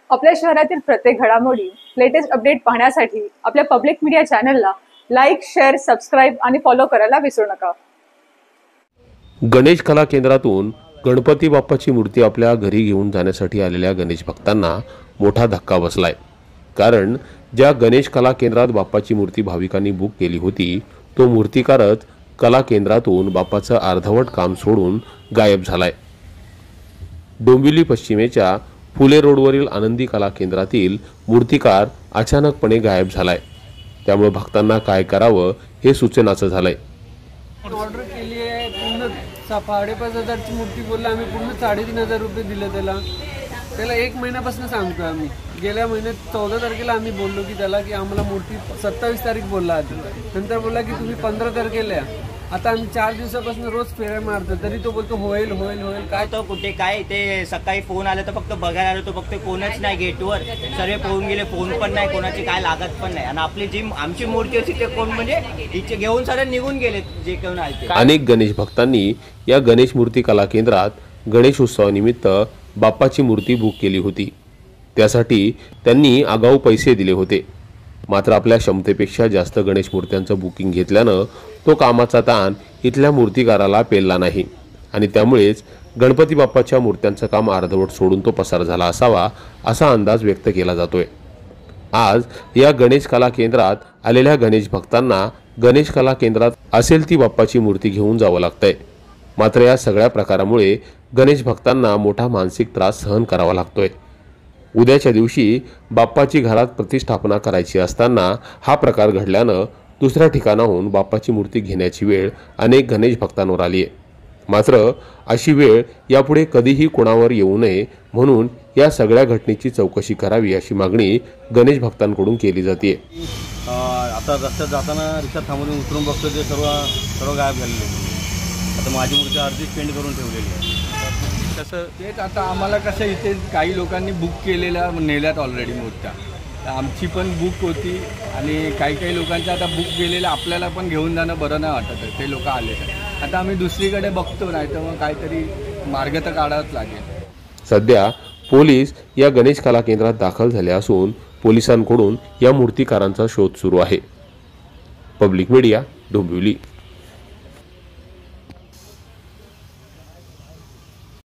आपल्या शहरातील प्रत्येक घडामोडी, लेटेस्ट अपडेट पाहण्यासाठी आपल्या पब्लिक मीडिया चॅनलला लाईक, शेअर, सबस्क्राईब आणि फॉलो करायला विसरू नका। गणेश कला केंद्रातून गणपती बाप्पाची मूर्ती आपल्या घरी घेऊन जाण्यासाठी आलेल्या गणेश भक्तांना मोठा धक्का बसलाय। कारण ज्या गणेश कला केंद्रात बाप्पाची मूर्ती भाविकांनी बुक केली होती, तो मूर्तिकारच कला केंद्रातून बाप्पाचं अर्धवट काम सोडून गायब झालाय। डोंबिवली पश्चिमेच्या फुले रोडवरील आनंदी कला केंद्रातील मूर्तिकार अचानकपणे गायब झालाय। त्यामुळे भक्तांना काय करावं हे सुचेनाचं झालंय। ऑर्डर केली आहे, पूर्ण 5,500ची मूर्ती बोलला, आम्ही पूर्ण 3,500 रुपये दिले त्याला 1 महिन्यापासून सांगतो आम्ही। गेल्या महिन्यात 14 तारखेला आम्ही बोललो की त्याला की आम्हाला मूर्ती 27 तारीख बोलला आधी, नंतर बोलला की तुम्ही 15 तारखेला या। आता आम्ही 4 दिवसापासून रोज फेऱ्या मारतो, तरी तो बोलतो होईल होईल होईल। काय तो कुठे काय ते सकाळी फोन आला तर फक्त बघायला आलो, तो फक्त कोणच नाही गेटवर, सर्व पळून गेले, फोन पण नाही, कोणाची काय लागत पण नाही। आणि आपली जी आमची मूर्ती होती ते कोण म्हणजे इथे घेऊन सारे निघून गेले जे कोण आले। अनेक गणेश भक्तांनी या गणेश मूर्ती कला केंद्रात गणेशोत्सवानिमित्त बाप्पाची मूर्ती बुक केली होती। त्यासाठी त्यांनी आगाऊ पैसे दिले होते। मात्र आपल्या क्षमतेपेक्षा जास्त गणेश मूर्त्यांचं बुकिंग घेतल्यानं तो कामाचा ताण इथल्या मूर्तिकाराला पेलला नाही आणि त्यामुळेच गणपती बाप्पाच्या मूर्त्यांचं काम अर्धवट सोडून तो पसार झाला असावा असा अंदाज व्यक्त केला जातोय। आज या गणेश कला केंद्रात आलेल्या गणेश भक्तांना गणेश कला केंद्रात असेल ती बाप्पाची मूर्ती घेऊन जावं लागतंय। मात्र या सगळ्या प्रकारामुळे गणेश भक्तांना मोठा मानसिक त्रास सहन करावा लागतोय। उद्याच्या दिवशी बाप्पाची घरात प्रतिष्ठापना करायची असताना हा प्रकार घडल्यानं दुसऱ्या ठिकाणाहून बाप्पाची मूर्ती घेण्याची वेळ अनेक गणेश भक्तांवर आली आहे। मात्र अशी वेळ यापुढे कधीही कोणावर येऊ नये म्हणून या सगळ्या घटनेची चौकशी करावी अशी मागणी गणेश भक्तांकडून केली जाते। आता रस्त्यात जाताना रिक्षा थांबवून उतरून बघतो ते सर्व गायब झालेले। आता माझी मूर्ती अर्धी पेंट करून ठेवलेली आहे। तसं तेच आता आम्हाला कसं इथे काही लोकांनी बुक केलेल्या नेल्यात ऑलरेडी मूर्त्या, आमची पण बुक होती आणि काही लोकांच्या आता बुक केलेल्या आपल्याला पण घेऊन जाणं बरं नाही वाटत। ते लोक आले तर आता आम्ही दुसरीकडे बघतो, नाही तर मग काहीतरी मार्ग तर काढावाच लागेल। सध्या पोलीस या गणेश कला केंद्रात दाखल झाले असून पोलिसांकडून या मूर्तिकारांचा शोध सुरू आहे। Public media, Dombivli.